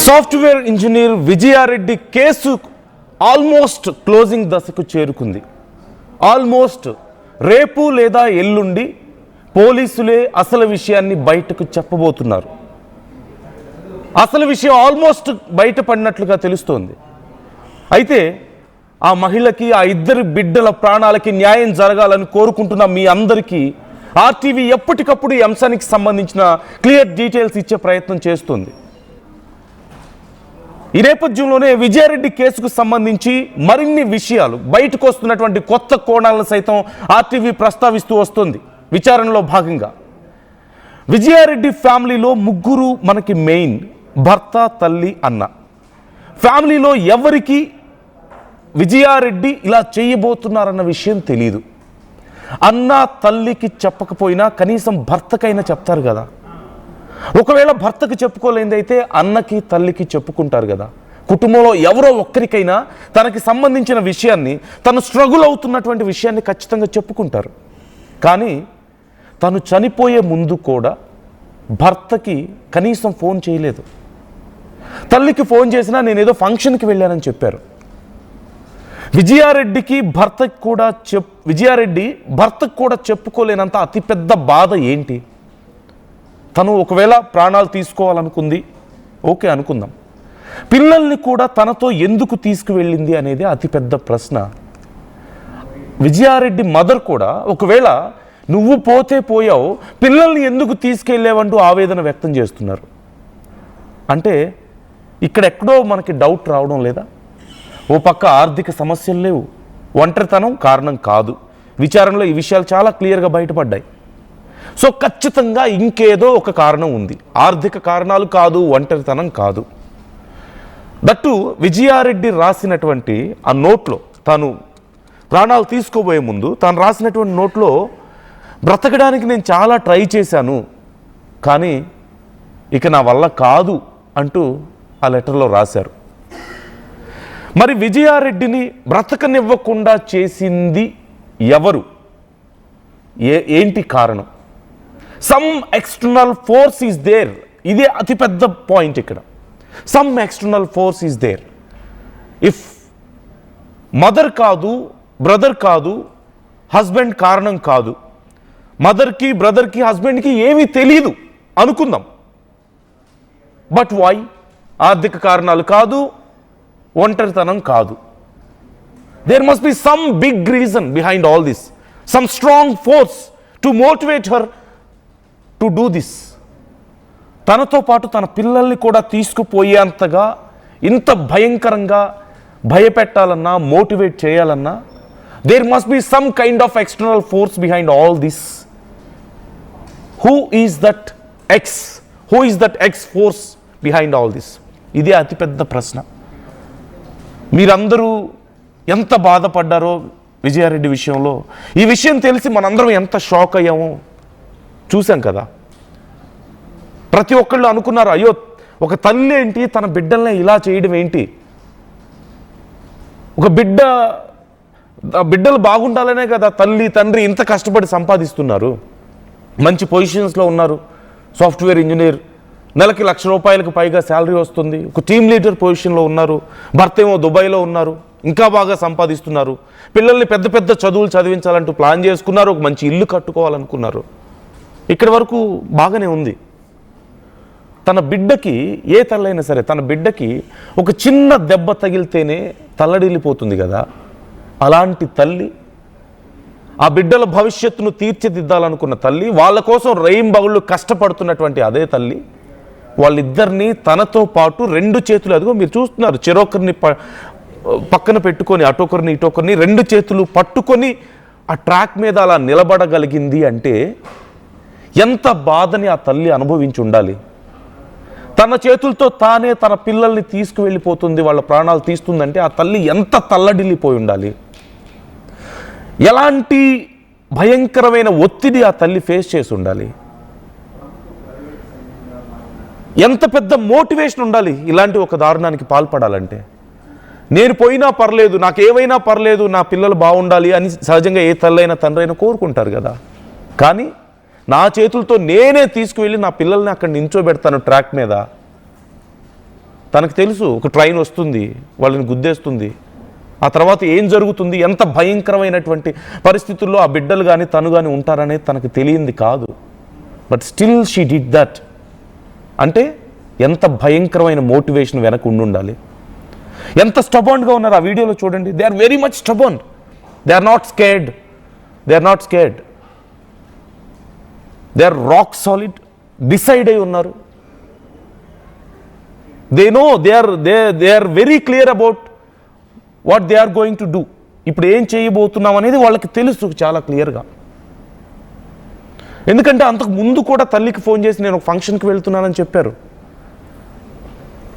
Software engineer Vijaya Reddy case almost closing దశకు చేరుకుంది. Almost రేపు లేదా ఎల్లుండి పోలీసులే అసలు విషయాన్ని బయటకు చెప్పబోతున్నారు. అసలు విషయం ఆల్మోస్ట్ బయటపడినట్లుగా తెలుస్తోంది. అయితే ఆ మహిళకి, ఆ ఇద్దరు బిడ్డల ప్రాణాలకి న్యాయం జరగాలని కోరుకుంటున్న మీ అందరికీ ఆర్టీవీ ఎప్పటికప్పుడు ఈ అంశానికి సంబంధించిన క్లియర్ డీటెయిల్స్ ఇచ్చే ప్రయత్నం చేస్తుంది. ఈ నేపథ్యంలోనే విజయారెడ్డి కేసుకు సంబంధించి మరిన్ని విషయాలు బయటకు వస్తున్నటువంటి కొత్త కోణాలను సైతం ఆర్టీవీ ప్రస్తావిస్తూ వస్తుంది. విచారణలో భాగంగా విజయారెడ్డి ఫ్యామిలీలో ముగ్గురు మనకి మెయిన్: భర్త, తల్లి, అన్న. ఫ్యామిలీలో ఎవరికి విజయారెడ్డి ఇలా చేయబోతున్నారన్న విషయం తెలియదు. అన్న తల్లికి చెప్పకపోయినా కనీసం భర్తకైనా చెప్తారు కదా. ఒకవేళ భర్తకు చెప్పుకోలేదైతే అన్నకి, తల్లికి చెప్పుకుంటారు కదా. కుటుంబంలో ఎవరో ఒక్కరికైనా తనకి సంబంధించిన విషయాన్ని, తను స్ట్రగుల్ అవుతున్నటువంటి విషయాన్ని ఖచ్చితంగా చెప్పుకుంటారు. కానీ తను చనిపోయే ముందు కూడా భర్తకి కనీసం ఫోన్ చేయలేదు. తల్లికి ఫోన్ చేసినా నేనేదో ఫంక్షన్కి వెళ్ళానని చెప్పారు. విజయారెడ్డి భర్తకు కూడా చెప్పుకోలేనంత అతిపెద్ద బాధ ఏంటి? తను ఒకవేళ ప్రాణాలు తీసుకోవాలనుకుంది, ఓకే అనుకుందాం. పిల్లల్ని కూడా తనతో ఎందుకు తీసుకువెళ్ళింది అనేది అతిపెద్ద ప్రశ్న. విజయారెడ్డి మదర్ కూడా ఒకవేళ నువ్వు పోతే పోయావు, పిల్లల్ని ఎందుకు తీసుకెళ్ళావంటూ ఆవేదన వ్యక్తం చేస్తున్నారు. అంటే ఇక్కడెక్కడో మనకి డౌట్ రావడం లేదా? ఓ పక్క ఆర్థిక సమస్యలు లేవు, ఒంటరితనం కారణం కాదు. విచారణలో ఈ విషయాలు చాలా క్లియర్గా బయటపడ్డాయి. సో ఖచ్చితంగా ఇంకేదో ఒక కారణం ఉంది. ఆర్థిక కారణాలు కాదు, ఒంటరితనం కాదు. దట్టు విజయారెడ్డి రాసినటువంటి ఆ నోట్లో, తాను ప్రాణాలు తీసుకోబోయే ముందు తాను రాసినటువంటి నోట్లో, బ్రతకడానికి నేను చాలా ట్రై చేశాను కానీ ఇక నా వల్ల కాదు అంటూ ఆ లెటర్లో రాశారు. మరి విజయారెడ్డిని బ్రతకనివ్వకుండా చేసింది ఎవరు? ఏంటి కారణం? Some external force is there. ఇదే అతిపెద్ద పాయింట్ ఇక్కడ. Some external force is there. If mother కాదు, బ్రదర్ కాదు, హస్బెండ్ కారణం కాదు, మదర్కి, బ్రదర్కి, హస్బెండ్కి ఏమీ తెలియదు అనుకుందాం. But why? ఆర్థిక కారణాలు కాదు, ఒంటరితనం కాదు. There must be some big reason behind all this, some strong force to motivate her to do this. తనతో పాటు తన పిల్లల్ని కూడా తీసుకుపోయేంతగా ఇంత భయంకరంగా భయపెట్టాలన్నా, మోటివేట్ చేయాలన్నా there must be some kind of external force behind all this. Who is that X? Who is that X force behind all this? ఇదే అతిపెద్ద ప్రశ్న. మీరందరూ ఎంత బాధపడ్డారో విజయారెడ్డి విషయంలో. ఈ విషయం తెలిసి మనందరం ఎంత షాక్ అయ్యామో చూసాం కదా. ప్రతి ఒక్కళ్ళు అనుకున్నారు, అయ్యో ఒక తల్లి ఏంటి తన బిడ్డల్ని ఇలా చేయడం ఏంటి? ఒక బిడ్డలు బాగుండాలనే కదా తల్లి తండ్రి ఇంత కష్టపడి సంపాదిస్తున్నారు, మంచి పొజిషన్స్లో ఉన్నారు. సాఫ్ట్వేర్ ఇంజనీర్, నెలకి ₹1,00,000 పైగా శాలరీ వస్తుంది. ఒక టీమ్ లీడర్ పొజిషన్లో ఉన్నారు. భర్త ఏమో దుబాయ్లో ఉన్నారు, ఇంకా బాగా సంపాదిస్తున్నారు. పిల్లల్ని పెద్ద పెద్ద చదువులు చదివించాలంటూ ప్లాన్ చేసుకున్నారు. ఒక మంచి ఇల్లు కట్టుకోవాలనుకున్నారు. ఇక్కడి వరకు బాగానే ఉంది. తన బిడ్డకి, ఏ తల్లైనా సరే తన బిడ్డకి ఒక చిన్న దెబ్బ తగిలితేనే తల్లడిల్లిపోతుంది కదా. అలాంటి తల్లి, ఆ బిడ్డల భవిష్యత్తును తీర్చిదిద్దాలనుకున్న తల్లి, వాళ్ళ కోసం రేయింబగళ్ళు కష్టపడుతున్నటువంటి అదే తల్లి, వాళ్ళిద్దరినీ తనతో పాటు 2 చేతులు, అదిగో మీరు చూస్తున్నారు, చెరొకరిని పక్కన పెట్టుకొని అటొకరిని ఇటొకరిని 2 చేతులు పట్టుకొని ఆ ట్రాక్ మీద అలా నిలబడగలిగింది అంటే ఎంత బాధని ఆ తల్లి అనుభవించి ఉండాలి. తన చేతులతో తానే తన పిల్లల్ని తీసుకువెళ్ళిపోతుంది, వాళ్ళ ప్రాణాలు తీస్తుందంటే ఆ తల్లి ఎంత తల్లడిల్లిపోయి ఉండాలి. ఎలాంటి భయంకరమైన ఒత్తిడి ఆ తల్లి ఫేస్ చేసి ఉండాలి. ఎంత పెద్ద మోటివేషన్ ఉండాలి ఇలాంటి ఒక దారుణానికి పాల్పడాలంటే. నేను పోయినా పర్లేదు, నాకేమైనా పర్లేదు, నా పిల్లలు బాగుండాలి అని సహజంగా ఏ తల్లైనా తండ్రైనా కోరుకుంటారు కదా. కానీ నా చేతులతో నేనే తీసుకువెళ్ళి నా పిల్లల్ని అక్కడ నించోబెడతాను ట్రాక్ మీద. తనకు తెలుసు ఒక ట్రైన్ వస్తుంది, వాళ్ళని గుద్దేస్తుంది, ఆ తర్వాత ఏం జరుగుతుంది, ఎంత భయంకరమైనటువంటి పరిస్థితుల్లో ఆ బిడ్డలు కానీ తను కానీ ఉంటారనేది తనకు తెలియంది కాదు. But still she did that. అంటే ఎంత భయంకరమైన మోటివేషన్ వెనక ఉండాలి. ఎంత స్టబర్న్గా ఉన్నారు ఆ వీడియోలో చూడండి. They are very much stubborn. They are not scared. They are not scared. They are rock solid. Decide అయి ఉన్నారు. They know they are very clear about what they are going to do. ఇప్పుడు ఏం చేయబోతున్నాం అనేది వాళ్ళకి తెలుసు చాలా క్లియర్గా. ఎందుకంటే అంతకు ముందు కూడా తల్లికి ఫోన్ చేసి నేను ఒక ఫంక్షన్కి వెళ్తున్నానని చెప్పారు.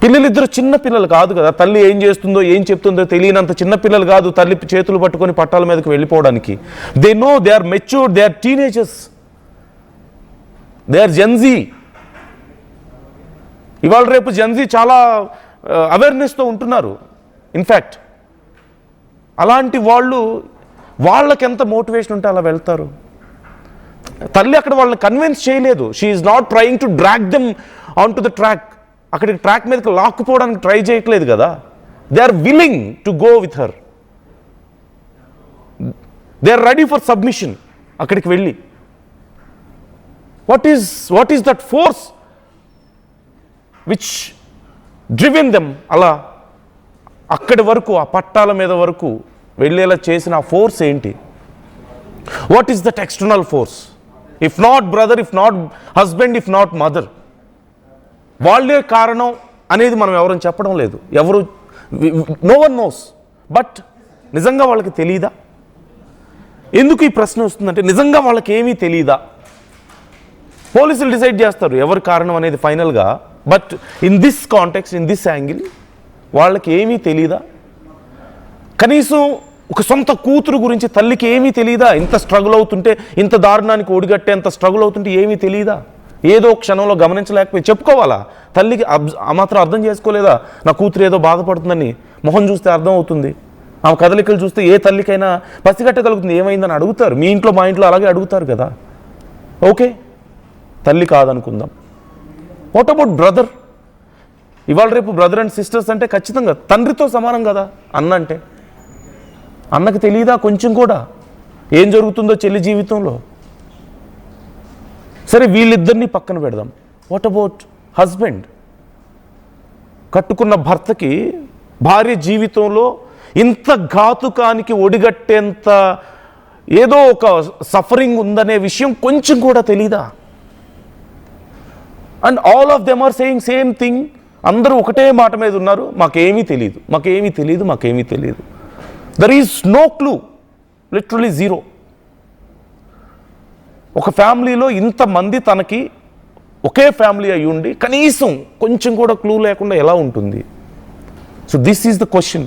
పిల్లలిద్దరు చిన్న పిల్లలు కాదు కదా, తల్లి ఏం చేస్తుందో ఏం చెప్తుందో తెలియనంత చిన్న పిల్లలు కాదు తల్లి చేతులు పట్టుకొని పట్టాల మీదకి వెళ్ళిపోవడానికి. They know, they are matured, they are teenagers, they are Gen Z. ఇవాళ రేపు జెన్జీ చాలా అవేర్నెస్తో ఉంటున్నారు. ఇన్ఫ్యాక్ట్ అలాంటి వాళ్ళకి ఎంత మోటివేషన్ ఉంటే అలా వెళ్తారు. తల్లి అక్కడ వాళ్ళని కన్విన్స్ చేయలేదు. She is not trying to drag them on to the track. అక్కడికి ట్రాక్ మీదకి లాక్కుపోవడానికి ట్రై చేయట్లేదు కదా. They are willing to go with her. They are ready for submission. అక్కడికి వెళ్ళి what is that force which driven them అలా అక్కడి వరకు ఆ పట్టాల మీద వరకు వెళ్ళేలా చేసిన ఆ ఫోర్స్ ఏంటి? What is that external force? If not brother, if not husband, if not mother, వాళ్ళే కారణం అనేది మనం ఎవరని చెప్పడం లేదు. No one knows. బట్ నిజంగా వాళ్ళకి తెలీదా? ఎందుకు ఈ ప్రశ్న వస్తుందంటే నిజంగా వాళ్ళకి ఏమీ తెలీదా? పోలీసులు డిసైడ్ చేస్తారు ఎవరు కారణం అనేది ఫైనల్గా. But in this context, in this angle వాళ్ళకి ఏమీ తెలీదా? కనీసం ఒక సొంత కూతురు గురించి తల్లికి ఏమీ తెలీదా? ఇంత స్ట్రగుల్ అవుతుంటే, ఇంత దారుణానికి ఒడిగట్టేంత స్ట్రగుల్ అవుతుంటే ఏమీ తెలీదా? ఏదో క్షణంలో గమనించలేకపోయి చెప్పుకోవాలా? తల్లికి ఆ మాత్రం అర్థం చేసుకోలేదా? నా కూతురు ఏదో బాధపడుతుందని మొహం చూస్తే అర్థం అవుతుంది. ఆమె కదలికలు చూస్తే ఏ తల్లికైనా పసిగట్టగలుగుతుంది ఏమైందని అడుగుతారు. మీ ఇంట్లో మా ఇంట్లో అలాగే అడుగుతారు కదా. ఓకే, తల్లి కాదనుకుందాం. What about brother? ఇవాళ రేపు బ్రదర్ అండ్ సిస్టర్స్ అంటే ఖచ్చితంగా తండ్రితో సమానం కదా అన్న అంటే. అన్నకు తెలియదా కొంచెం కూడా ఏం జరుగుతుందో చెల్లి జీవితంలో? సరే, వీళ్ళిద్దరినీ పక్కన పెడదాం. What about husband? కట్టుకున్న భర్తకి భార్య జీవితంలో ఇంత ఘాతుకానికి ఒడిగట్టేంత ఏదో ఒక సఫరింగ్ ఉందనే విషయం కొంచెం కూడా తెలీదా? And all of them are saying same thing. అందరూ ఒకటే మాట మీద ఉన్నారు, మాకేమీ తెలియదు, మాకేమీ తెలియదు, మాకేమీ తెలియదు. There is no clue, literally zero. ఒక ఫ్యామిలీలో ఇంతమంది తనకి ఒకే ఫ్యామిలీ అయి ఉండి కనీసం కొంచెం కూడా క్లూ లేకుండా ఎలా ఉంటుంది? So this is the question.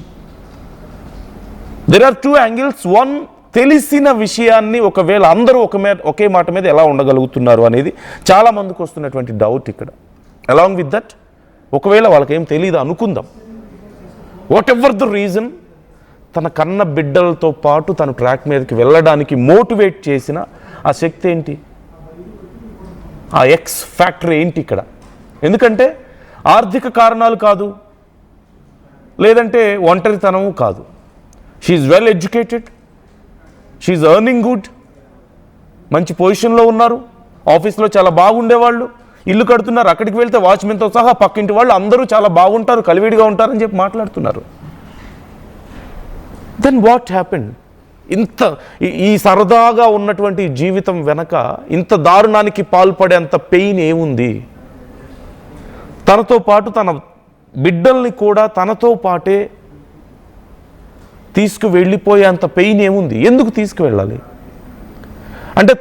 There are two angles. One, తెలిసిన విషయాన్ని ఒకవేళ అందరూ ఒకే మాట మీద ఎలా ఉండగలుగుతున్నారు అనేది చాలా మందికి వస్తున్నటువంటి డౌట్ ఇక్కడ. అలాంగ్ విత్ దట్, ఒకవేళ వాళ్ళకేం తెలియదు అనుకుందాం, వాట్ ఎవర్ ద రీజన్, తన కన్న బిడ్డలతో పాటు తను ట్రాక్ మీదకి వెళ్ళడానికి మోటివేట్ చేసిన ఆ శక్తి ఏంటి? ఆ ఎక్స్ ఫ్యాక్టర్ ఏంటి ఇక్కడ? ఎందుకంటే ఆర్థిక కారణాలు కాదు, లేదంటే ఒంటరితనము కాదు. She's well educated, she's earning good, మంచి పొజిషన్లో ఉన్నారు, ఆఫీస్లో చాలా బాగుండేవాళ్ళు, ఇల్లు కడుతున్నారు, అక్కడికి వెళ్తే వాచ్మెన్తో సహా పక్కింటి వాళ్ళు అందరూ చాలా బాగుంటారు, కలివిడిగా ఉంటారని చెప్పి మాట్లాడుతున్నారు. Then what happened? ఈ సరదాగా ఉన్నటువంటి జీవితం వెనక ఇంత దారుణానికి పాల్పడేంత పెయిన్ ఏముంది? తనతో పాటు తన బిడ్డల్ని కూడా తనతో పాటే తీసుకువెళ్ళిపోయేంత పెయిన్ ఏముంది? ఎందుకు తీసుకువెళ్ళాలి? అంటే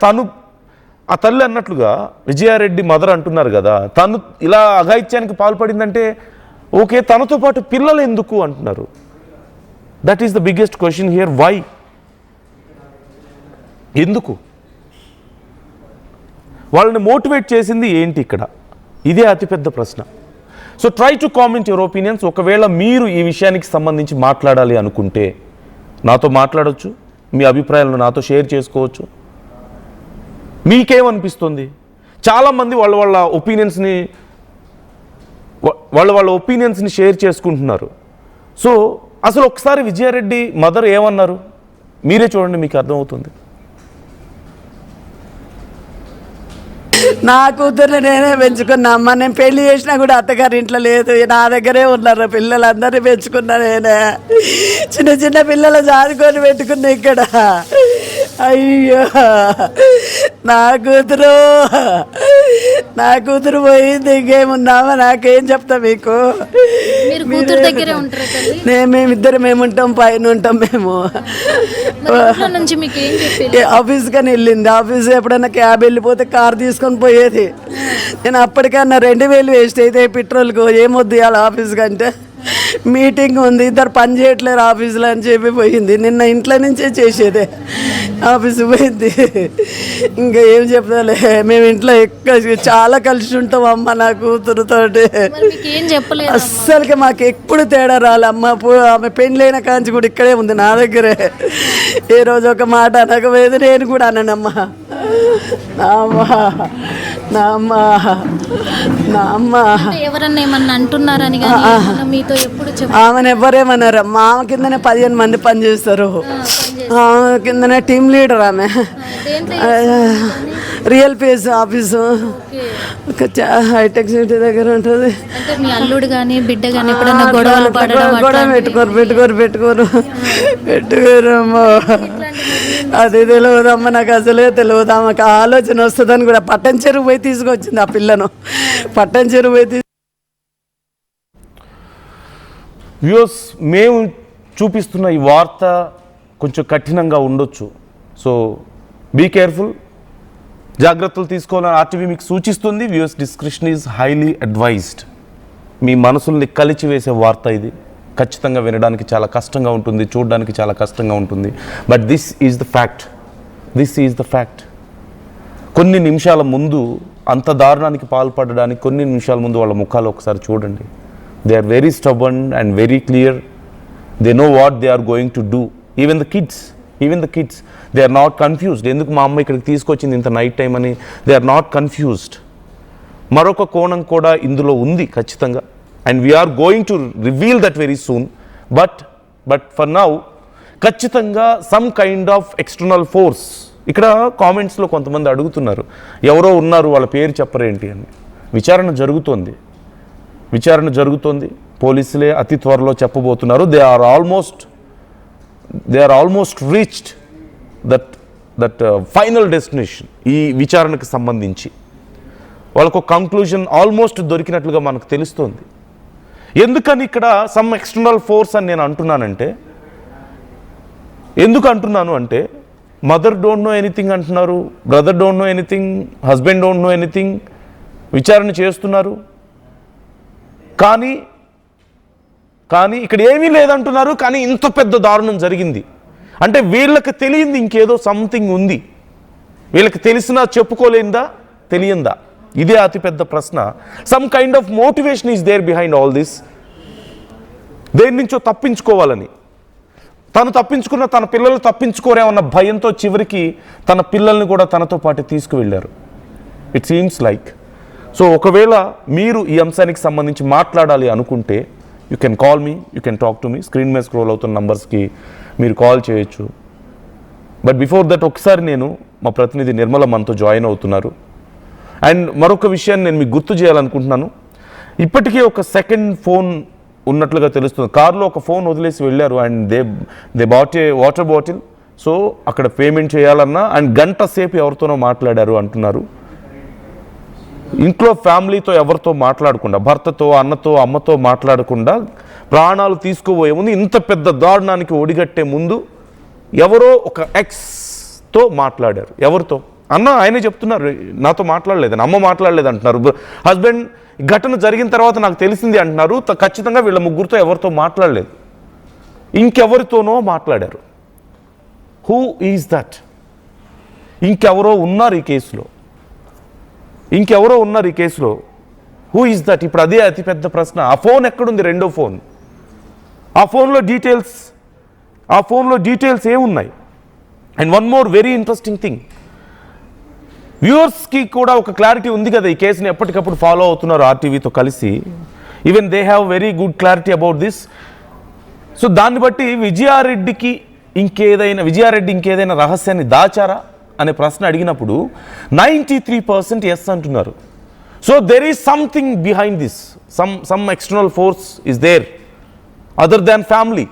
ఆ తల్లి అన్నట్లుగా విజయారెడ్డి మదర్ అంటున్నారు కదా, తను ఇలా అఘాయిత్యానికి పాల్పడిందంటే ఓకే, తనతో పాటు పిల్లలు ఎందుకు అంటున్నారు? That is the biggest question here. Why? ఎందుకు? వాళ్ళని మోటివేట్ చేసింది ఏంటి ఇక్కడ? ఇదే అతిపెద్ద ప్రశ్న. So try to comment your opinions. ఒకవేళ మీరు ఈ విషయానికి సంబంధించి మాట్లాడాలి అనుకుంటే నాతో మాట్లాడవచ్చు, మీ అభిప్రాయాలను నాతో షేర్ చేసుకోవచ్చు. మీకేమనిపిస్తుంది? చాలామంది వాళ్ళ ఒపీనియన్స్ని వాళ్ళ ఒపీనియన్స్ని షేర్ చేసుకుంటున్నారు. సో అసలు ఒకసారి విజయారెడ్డి మదర్ ఏమన్నారు మీరే చూడండి, మీకు అర్థమవుతుంది. నా కూతుర్ని నేనే పెంచుకున్నా అమ్మ. నేను పెళ్లి చేసినా కూడా అత్తగారి ఇంట్లో లేదు, నా దగ్గరే ఉన్నారు పిల్లలందరినీ పెంచుకున్నా నేనే. చిన్న చిన్న పిల్లలు జాదుకొని పెట్టుకున్నా ఇక్కడ. అయ్యో నా కూతురు పోయింది, ఇంకేమున్నామా నాకేం చెప్తా మీకు. మేమిద్దరం ఉంటాం, పైన ఉంటాం మేము. ఆఫీస్ కానీ వెళ్ళింది, ఆఫీస్ ఎప్పుడైనా క్యాబ్ వెళ్ళిపోతే కార్ తీసుకొని పోయేది. నేను అప్పటికన్నా 2000 వేస్ట్ అయితే పెట్రోల్కు ఏమొద్దు ఇవాళ ఆఫీస్ కంటే. మీటింగ్ ఉంది, ఇద్దరు పని చేయట్లేరు ఆఫీసులో అని చెప్పి పోయింది. నిన్న ఇంట్లో నుంచే చేసేదే, ఆఫీసు పోయింది. ఇంకా ఏం చెప్తాలే, మేము ఇంట్లో ఎక్కువ చాలా కలిసి ఉంటాం అమ్మ నా కూతురుతోటి. అస్సలకి మాకు ఎప్పుడు తేడా రాలమ్మ. ఆమె పెళ్ళైన కాంచి కూడా ఇక్కడే ఉంది నా దగ్గరే. ఏ రోజు ఒక మాట అనకపోయేది, నేను కూడా అన్నానమ్మా. ఎవరన్నా ఏమన్నా అంటున్నారని ఆమెను ఎవరేమన్నారు. ఆమె కిందనే 15 మంది పనిచేస్తారు. ఆమె కిందనే టీమ్ లీడర్ ఆమె. రియల్ పేజ్ ఆఫీసు హైటెక్ సిటీ దగ్గర ఉంటుంది. పెట్టుకోరమ్మా. అది తెలియదమ్మా, నాకు అసలే తెలియదు. ఆమెకు ఆలోచన వస్తుందని కూడా పట్టణ చెరువు పోయి తీసుకొచ్చింది ఆ పిల్లను. పట్టణ చెరువు పోయి వ్యూస్, మేము చూపిస్తున్న ఈ వార్త కొంచెం కఠినంగా ఉండొచ్చు. సో బీ కేర్ఫుల్, జాగ్రత్తలు తీసుకోవాలని ఆర్టీవీ మీకు సూచిస్తుంది. Views description is highly advised. మీ మనసుల్ని కలిచివేసే వార్త ఇది. ఖచ్చితంగా వినడానికి చాలా కష్టంగా ఉంటుంది, చూడడానికి చాలా కష్టంగా ఉంటుంది. But this is the fact. కొన్ని నిమిషాల ముందు అంత దారుణానికి పాల్పడడానికి కొన్ని నిమిషాల ముందు వాళ్ళ ముఖాలు ఒకసారి చూడండి. They are very stubborn and very clear. They know what they are going to do. Even the kids they are not confused. ఎందుకు మా అమ్మ ఇక్కడికి తీసుకొచ్చింది ఇంత నైట్ టైం అని దే ఆర్ నాట్ కన్ఫ్యూజ్డ్. మరొక కోణం కూడా ఇందులో ఉంది ఖచ్చితంగా. And we're going to reveal that very soon. But for now ఖచ్చితంగా some kind of external force. ఇక్కడ కామెంట్స్లో కొంతమంది అడుగుతున్నారు, ఎవరో ఉన్నారు వాళ్ళ పేరు చెప్పరేంటి అని. విచారణ జరుగుతోంది. పోలీసులే అతి త్వరలో చెప్పబోతున్నారు. They are almost reached that final destination. ఈ విచారణకు సంబంధించి వాళ్ళకు కంక్లూజన్ ఆల్మోస్ట్ దొరికినట్లుగా మనకు తెలుస్తోంది. ఎందుకని ఇక్కడ సమ్ ఎక్స్టర్నల్ ఫోర్స్ అని నేను అంటున్నానంటే, ఎందుకు అంటున్నాను అంటే, మదర్ డోంట్ నో ఎనీథింగ్ అంటున్నారు, brother don't know anything, husband don't know anything. విచారణ చేస్తున్నారు, కానీ ఇక్కడ ఏమీ లేదంటున్నారు. కానీ ఇంత పెద్ద దారుణం జరిగింది అంటే వీళ్ళకి తెలియంది ఇంకేదో సంథింగ్ ఉంది. వీళ్ళకి తెలిసినా చెప్పుకోలేందా, తెలియందా? ఇదే అతిపెద్ద ప్రశ్న. Some kind of motivation is there behind all this. దేని నుంచో తప్పించుకోవాలని, తను తప్పించుకున్న తన పిల్లలు తప్పించుకోరేమన్న భయంతో చివరికి తన పిల్లల్ని కూడా తనతో పాటు తీసుకువెళ్ళారు. It seems like. సో ఒకవేళ మీరు ఈ అంశానికి సంబంధించి మాట్లాడాలి అనుకుంటే you can call me, you can talk to me. Screen మీద స్క్రోల్ అవుతున్న నంబర్స్కి మీరు కాల్ చేయొచ్చు. బట్ బిఫోర్ దట్ ఒకసారి నేను మా ప్రతినిధి నిర్మల మనతో జాయిన్ అవుతున్నారు. అండ్ మరొక విషయాన్ని నేను మీకు గుర్తు చేయాలనుకుంటున్నాను. ఇప్పటికే ఒక సెకండ్ ఫోన్ ఉన్నట్లుగా తెలుస్తుంది. కారులో ఒక ఫోన్ వదిలేసి వెళ్ళారు and they bought a water bottle. So అక్కడ పేమెంట్ చేయాలన్నా అండ్ గంట సేపు ఎవరితోనో మాట్లాడారు అంటున్నారు. ఇంట్లో ఫ్యామిలీతో ఎవరితో మాట్లాడకుండా, భర్తతో, అన్నతో, అమ్మతో మాట్లాడకుండా ప్రాణాలు తీసుకుపోయే ముందు, ఇంత పెద్ద దారుణానికి ఒడిగట్టే ముందు ఎవరో ఒక ఎక్స్తో మాట్లాడారు. ఎవరితో అన్న ఆయనే చెప్తున్నారు, నాతో మాట్లాడలేదని, అమ్మ మాట్లాడలేదు అంటున్నారు. హస్బెండ్ ఘటన జరిగిన తర్వాత నాకు తెలిసింది అంటున్నారు. ఖచ్చితంగా వీళ్ళ ముగ్గురితో ఎవరితో మాట్లాడలేదు, ఇంకెవరితోనో మాట్లాడారు. Who is that? ఇంకెవరో ఉన్నారు ఈ కేసులో. Who is that? ఇప్పుడు అదే అతిపెద్ద ప్రశ్న. ఆ ఫోన్ ఎక్కడుంది? రెండో ఫోన్. ఆ ఫోన్లో డీటెయిల్స్ ఏమున్నాయి? And one more very interesting thing, వ్యూవర్స్కి కూడా ఒక క్లారిటీ ఉంది కదా, ఈ కేసుని ఎప్పటికప్పుడు ఫాలో అవుతున్నారు ఆర్టీవీతో కలిసి. Even they have very good clarity about this. So దాన్ని బట్టి విజయారెడ్డి ఇంకేదైనా రహస్యాన్ని దాచారా అనే ప్రశ్న అడిగినప్పుడు 93% ఎస్ అంటున్నారు. So there is something behind this, some external force is there other than family.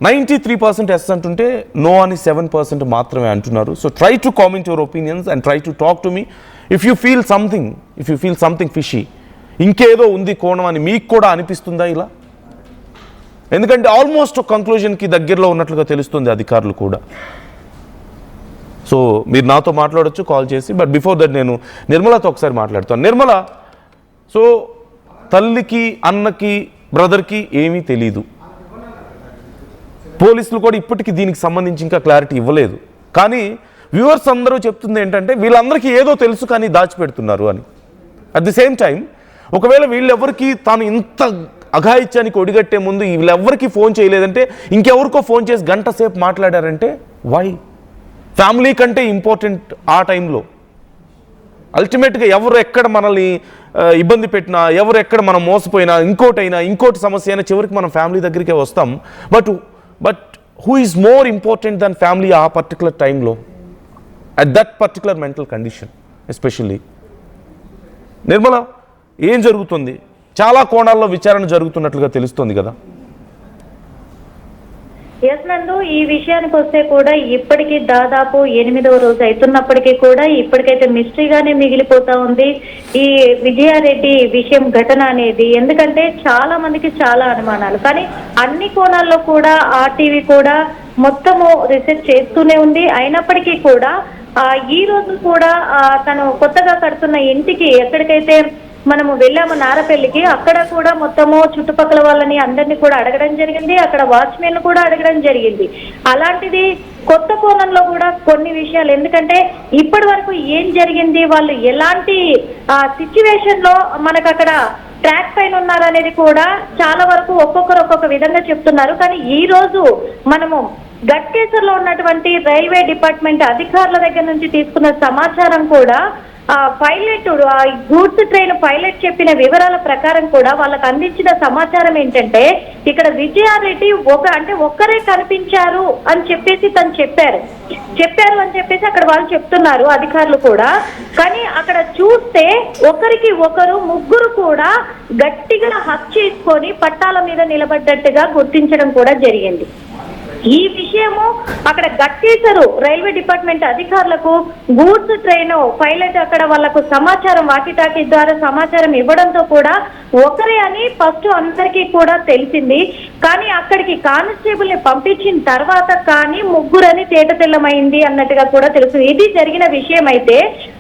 93% yes అంటుంటే నో అని 7% మాత్రమే అంటున్నారు. So try to comment your opinions and try to talk to me if you feel something fishy, ఇంకేదో ఉంది కోణం అని మీకు కూడా అనిపిస్తుందా ఇలా? ఎందుకంటే ఆల్మోస్ట్ కంక్లూజన్కి దగ్గరలో ఉన్నట్లుగా తెలుస్తుంది అధికారులు కూడా. సో మీరు నాతో మాట్లాడొచ్చు కాల్ చేసి. బట్ బిఫోర్ దట్ నేను నిర్మలతో ఒకసారి మాట్లాడుతాను. నిర్మల, సో తల్లికి, అన్నకి, బ్రదర్కి ఏమీ తెలీదు. పోలీసులు కూడా ఇప్పటికీ దీనికి సంబంధించి ఇంకా క్లారిటీ ఇవ్వలేదు. కానీ వ్యూవర్స్ అందరూ చెప్తుంది ఏంటంటే వీళ్ళందరికీ ఏదో తెలుసు కానీ దాచిపెడుతున్నారు అని. అట్ ది సేమ్ టైం ఒకవేళ వీళ్ళెవరికి తాను ఇంత అఘాయిత్యానికి ఒడిగట్టే ముందు వీళ్ళెవ్వరికి ఫోన్ చేయలేదంటే, ఇంకెవరికో ఫోన్ చేసి గంట సేపు మాట్లాడారంటే వై? ఫ్యామిలీ కంటే ఇంపార్టెంట్ ఆ టైంలో. అల్టిమేట్గా ఎవరు ఎక్కడ మనల్ని ఇబ్బంది పెట్టినా, ఎవరు ఎక్కడ మనం మోసపోయినా, ఇంకోటి సమస్య అయినా చివరికి మనం ఫ్యామిలీ దగ్గరికే వస్తాం. But who is more important than family ఆ పర్టికులర్ టైంలో, at that particular mental condition especially. Nirmala, ఏం జరుగుతుంది? చాలా కోణాల్లో విచారణ జరుగుతున్నట్లుగా తెలుస్తోంది కదా. ఎస్ నందు, ఈ విషయానికి వస్తే కూడా ఇప్పటికీ దాదాపు 8వ రోజు అవుతున్నప్పటికీ కూడా ఇప్పటికైతే మిస్టరీగానే మిగిలిపోతా ఉంది ఈ విజయారెడ్డి విషయం, ఘటన అనేది. ఎందుకంటే చాలా మందికి చాలా అనుమానాలు, కానీ అన్ని కోణాల్లో కూడా ఆర్టీవీ కూడా మొత్తము రీసెర్చ్ చేస్తూనే ఉంది. అయినప్పటికీ కూడా ఈ రోజు కూడా తను కొత్తగా కడుతున్న ఇంటికి ఎక్కడికైతే మనము వెళ్ళాము నారపల్లికి, అక్కడ కూడా మొత్తము చుట్టుపక్కల వాళ్ళని అందరినీ కూడా అడగడం జరిగింది, అక్కడ వాచ్మెన్ కూడా అడగడం జరిగింది. అలాంటిది కొత్త కోణంలో కూడా కొన్ని విషయాలు, ఎందుకంటే ఇప్పటి వరకు ఏం జరిగింది, వాళ్ళు ఎలాంటి సిచ్యువేషన్ లో మనకు అక్కడ ట్రాక్ పైన ఉన్నారనేది కూడా చాలా వరకు ఒక్కొక్కరు ఒక్కొక్క విధంగా చెప్తున్నారు. కానీ ఈ రోజు మనము గట్కేసర్లో ఉన్నటువంటి రైల్వే డిపార్ట్మెంట్ అధికారుల దగ్గర నుంచి తీసుకున్న సమాచారం కూడా పైలట్, గూడ్స్ ట్రైన్ పైలట్ చెప్పిన వివరాల ప్రకారం కూడా వాళ్ళకు అందించిన సమాచారం ఏంటంటే ఇక్కడ విజయారెడ్డి ఒక్కరే కనిపించారు అని చెప్పేసి తను చెప్పారు అని చెప్పేసి అక్కడ వాళ్ళు చెప్తున్నారు అధికారులు కూడా. కానీ అక్కడ చూస్తే ఒకరికి ఒకరు ముగ్గురు కూడా గట్టిగా హక్ చేసుకొని పట్టాల మీద నిలబడ్డట్టుగా గుర్తించడం కూడా జరిగింది. ఈ విషయము అక్కడ గట్టేశారు రైల్వే డిపార్ట్మెంట్ అధికారులకు. గూడ్స్ ట్రైన్ పైలట్ అక్కడ వాళ్లకు సమాచారం వాకిటాకీ ద్వారా సమాచారం ఇవ్వడంతో కూడా ఒకరే అని ఫస్ట్ అందరికీ కూడా తెలిసింది. కానీ అక్కడికి కానిస్టేబుల్ ని పంపించిన తర్వాత కానీ ముగ్గురని తేటతెల్లమైంది అన్నట్టుగా కూడా తెలుసు. ఇది జరిగిన విషయం అయితే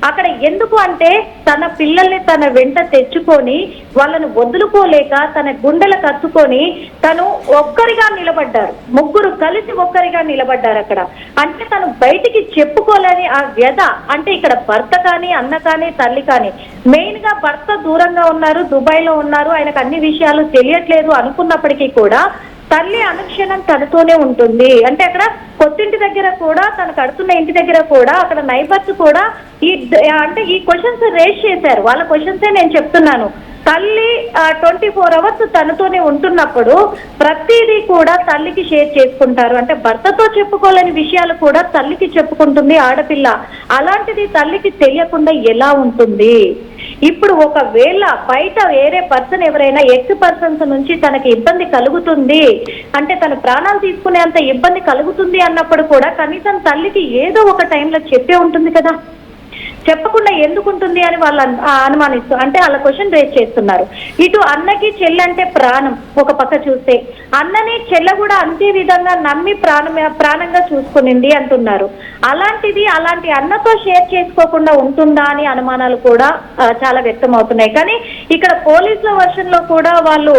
అక్కడ ఎందుకు అంటే తన పిల్లల్ని తన వెంట తెచ్చుకొని వాళ్ళను వదులుకోలేక తన గుండెల కత్తుకొని తను ఒక్కరిగా నిలబడ్డారు, ముగ్గురు కలిసి ఒక్కరిగా నిలబడ్డారు అక్కడ. అంటే తను బయటికి చెప్పుకోలేని ఆ వ్యధ, అంటే ఇక్కడ భర్త కానీ అన్న కానీ తల్లి కానీ, మెయిన్ గా భర్త దూరంగా ఉన్నారు, దుబాయ్ లో ఉన్నారు, ఆయనకు అన్ని విషయాలు తెలియట్లేదు అనుకున్నప్పటికీ కూడా తల్లి అనుక్షణం తనతోనే ఉంటుంది. అంటే అక్కడ కొత్తింటి దగ్గర కూడా, తను కడుతున్న ఇంటి దగ్గర కూడా అక్కడ నైబర్స్ కూడా ఈ క్వశ్చన్స్ రేస్ చేశారు. వాళ్ళ క్వశ్చన్సే నేను చెప్తున్నాను. తల్లి 24 hours తనతోనే ఉంటున్నప్పుడు ప్రతిదీ కూడా తల్లికి షేర్ చేసుకుంటారు. అంటే భర్తతో చెప్పుకోలేని విషయాలు కూడా తల్లికి చెప్పుకుంటుంది ఆడపిల్ల. అలాంటిది తల్లికి తెలియకుండా ఎలా ఉంటుంది? ఇప్పుడు ఒకవేళ బయట వేరే పర్సన్ ఎవరైనా ఎక్స్ పర్సన్స్ నుంచి తనకి ఇబ్బంది కలుగుతుంది అంటే తన ప్రాణాలు తీసుకునేంత ఇబ్బంది కలుగుతుంది అన్నప్పుడు కూడా కనీసం తల్లికి ఏదో ఒక టైంలో చెప్పే ఉంటుంది కదా. చెప్పకుండా ఎందుకుంటుంది అని వాళ్ళు అనుమానిస్తూ, అంటే వాళ్ళ క్వశ్చన్ రేజ్ చేస్తున్నారు. ఇటు అన్నకి చెల్లి అంటే ప్రాణం, ఒక పక్క చూస్తే అన్నని చెల్ల కూడా అంతే విధంగా నమ్మి ప్రాణంగా చూసుకునింది అంటున్నారు. అలాంటిది అలాంటి అన్నతో షేర్ చేసుకోకుండా ఉంటుందా అని అనుమానాలు కూడా చాలా వ్యక్తం అవుతున్నాయి. కానీ ఇక్కడ పోలీసుల వర్షన్ లో కూడా వాళ్ళు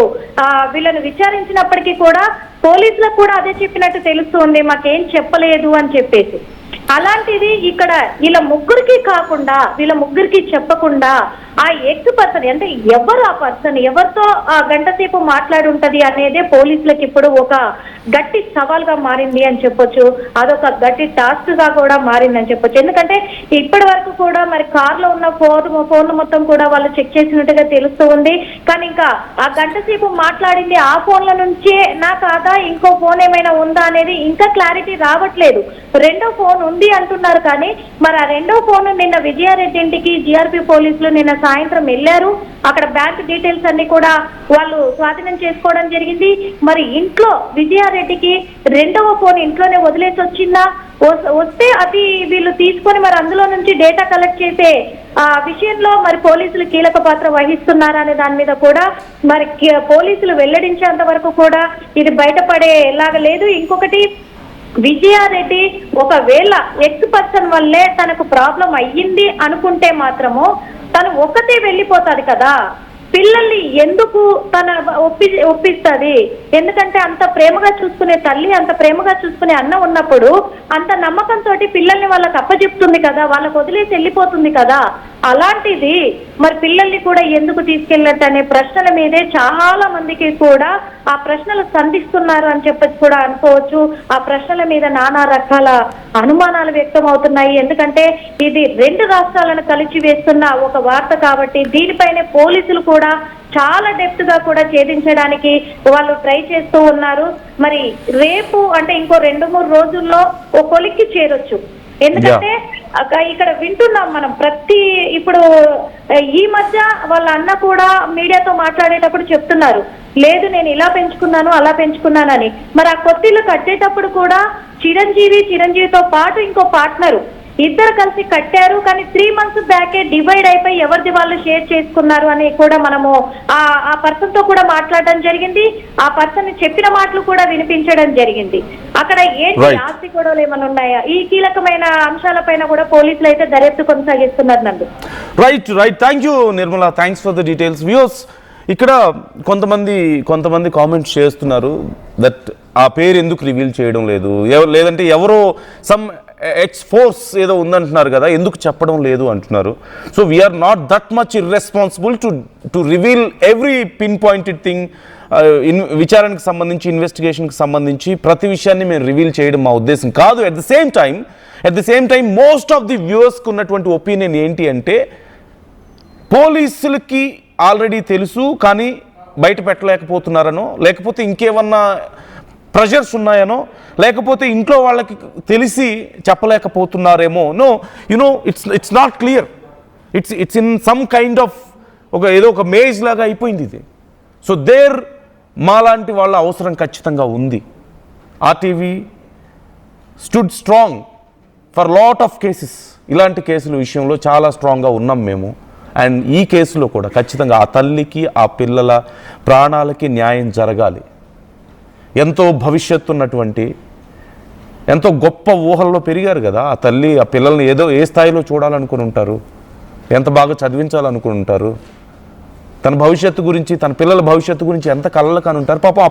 వీళ్ళని విచారించినప్పటికీ కూడా పోలీసులకు కూడా అదే చెప్పినట్టు తెలుస్తుంది, మాకేం చెప్పలేదు అని చెప్పేసి. అలాంటిది ఇక్కడ వీళ్ళ ముగ్గురికి కాకుండా, వీళ్ళ ముగ్గురికి చెప్పకుండా ఆ ఎక్స్ పర్సన్ అంటే ఎవరు ఆ పర్సన్, ఎవరితో ఆ గంట సేపు మాట్లాడి ఉంటది అనేదే పోలీసులకు ఇప్పుడు ఒక గట్టి సవాల్గా మారింది అని చెప్పొచ్చు. అదొక గట్టి టాస్క్ గా కూడా మారిందని చెప్పొచ్చు. ఎందుకంటే ఇప్పటి వరకు కూడా మరి కార్ లో ఉన్న ఫోన్ మొత్తం కూడా వాళ్ళు చెక్ చేసినట్టుగా తెలుస్తూ ఉంది. కానీ ఇంకా ఆ గంట సేపు మాట్లాడింది ఆ ఫోన్ల నుంచే నా కాదా, ఇంకో ఫోన్ ఏమైనా ఉందా అనేది ఇంకా క్లారిటీ రావట్లేదు. రెండో ఫోన్ ఉంది అంటున్నారు, కానీ మరి ఆ రెండో ఫోన్ నిన్న విజయారెడ్డి ఇంటికి జిఆర్పి పోలీసులు నిన్న సాయంత్రం వెళ్ళారు. అక్కడ బ్యాంక్ డీటెయిల్స్ అన్ని కూడా వాళ్ళు స్వాధీనం చేసుకోవడం జరిగింది. మరి ఇంట్లో విజయారెడ్డికి రెండవ ఫోన్ ఇంట్లోనే వదిలేసి వచ్చిందా, వస్తే అది వీళ్ళు తీసుకొని మరి అందులో నుంచి డేటా కలెక్ట్ చేసే ఆ విషయంలో మరి పోలీసులు కీలక పాత్ర వహిస్తున్నారా అనే దాని మీద కూడా మరి పోలీసులు వెల్లడించేంత వరకు కూడా ఇది బయటపడేలాగా లేదు. ఇంకొకటి, విజయారెడ్డి ఒకవేళ ఎక్స్ పర్సన్ వల్లే తనకు ప్రాబ్లం అయ్యింది అనుకుంటే మాత్రము తను ఒక్కతే వెళ్ళిపోతాది కదా, పిల్లల్ని ఎందుకు తన ఒప్పిస్తుంది? ఎందుకంటే అంత ప్రేమగా చూసుకునే తల్లి, అంత ప్రేమగా చూసుకునే అన్న ఉన్నప్పుడు అంత నమ్మకంతో పిల్లల్ని వాళ్ళకి అప్పచెప్తుంది కదా, వాళ్ళకు వదిలేసి వెళ్ళిపోతుంది కదా. అలాంటిది మరి పిల్లల్ని కూడా ఎందుకు తీసుకెళ్ళట్టు అనే ప్రశ్నల మీదే చాలా మందికి కూడా ఆ ప్రశ్నలు సంధిస్తున్నారు అని చెప్పచ్చు కూడా అనుకోవచ్చు. ఆ ప్రశ్నల మీద నానా రకాల అనుమానాలు వ్యక్తం అవుతున్నాయి. ఎందుకంటే ఇది రెండు రాష్ట్రాలను కలిసి వేస్తున్న ఒక వార్త కాబట్టి దీనిపైనే పోలీసులు కూడా చాలా డెప్త్ గా కూడా ఛేదించడానికి వాళ్ళు ట్రై చేస్తూ ఉన్నారు. మరి రేపు అంటే ఇంకో 2-3 రోజుల్లో ఓ కొలిక్కి చేరొచ్చు. ఎందుకంటే ఇక్కడ వింటున్నాం మనం ఇప్పుడు ఈ మధ్య వాళ్ళ అన్న కూడా మీడియాతో మాట్లాడేటప్పుడు చెప్తున్నారు, లేదు నేను ఇలా పెంచుకున్నాను అలా పెంచుకున్నానని. మరి ఆ కొత్తిల్లు కట్టేటప్పుడు కూడా చిరంజీవితో పాటు ఇంకో పార్ట్నరు ఇద్దరు కలిసి కట్టారు. కానీ 3 months బ్యాకే డివైడ్ అయిపోయి ఎవరిది వాళ్ళు షేర్ చేసుకున్నారు అని కూడా మనము ఆ పర్సన్ తో కూడా మాట్లాడడం జరిగింది. ఆ పర్సన్ చెప్పిన మాటలు కూడా వినిపించడం జరిగింది. అక్కడ ఏంటి ఆస్తి గొడవలు ఏమైనా ఉన్నాయా, ఈ కీలకమైన అంశాలపైన కూడా పోలీసులు అయితే దర్యాప్తు కొనసాగిస్తున్నారు. నందు right. Thank you Nirmala, thanks for the details. Views, ఇక్కడ కొంతమంది కామెంట్స్ చేస్తున్నారు దట్ ఆ పేరు ఎందుకు రివీల్ చేయడం లేదు, లేదంటే ఎవరో సమ్ ఎక్స్ ఫోర్స్ ఏదో ఉందంటున్నారు కదా, ఎందుకు చెప్పడం లేదు అంటున్నారు. So we're not that much irresponsible to reveal every pin pointed thing. విచారణకు సంబంధించి, ఇన్వెస్టిగేషన్కి సంబంధించి ప్రతి విషయాన్ని మేము రివీల్ చేయడం మా ఉద్దేశం కాదు. At the same time most of the వ్యూవర్స్కి ఉన్నటువంటి ఒపీనియన్ ఏంటి అంటే, పోలీసులకి ఆల్రెడీ తెలుసు కానీ బయట పెట్టలేకపోతున్నారనో, లేకపోతే ఇంకేమన్నా ప్రెషర్స్ ఉన్నాయనో, లేకపోతే ఇంట్లో వాళ్ళకి తెలిసి చెప్పలేకపోతున్నారేమో. No, it's not clear. It's in some kind of ఏదో ఒక మేజ్ లాగా అయిపోయింది ఇది. సో మాలాంటి వాళ్ళ అవసరం ఖచ్చితంగా ఉంది. RTV stood strong for lot of cases. ఇలాంటి కేసుల విషయంలో చాలా స్ట్రాంగ్గా ఉన్నాం మేము. అండ్ ఈ కేసులో కూడా ఖచ్చితంగా ఆ తల్లికి, ఆ పిల్లల ప్రాణాలకి న్యాయం జరగాలి. ఎంతో భవిష్యత్తు ఉన్నటువంటి, ఎంతో గొప్ప ఊహల్లో పెరిగారు కదా ఆ తల్లి. ఆ పిల్లల్ని ఏ స్థాయిలో చూడాలనుకుని ఉంటారు, ఎంత బాగా చదివించాలనుకుని ఉంటారు, తన భవిష్యత్తు గురించి, తన పిల్లల భవిష్యత్తు గురించి ఎంత కలలు కాని ఉంటారు. పాపం ఆ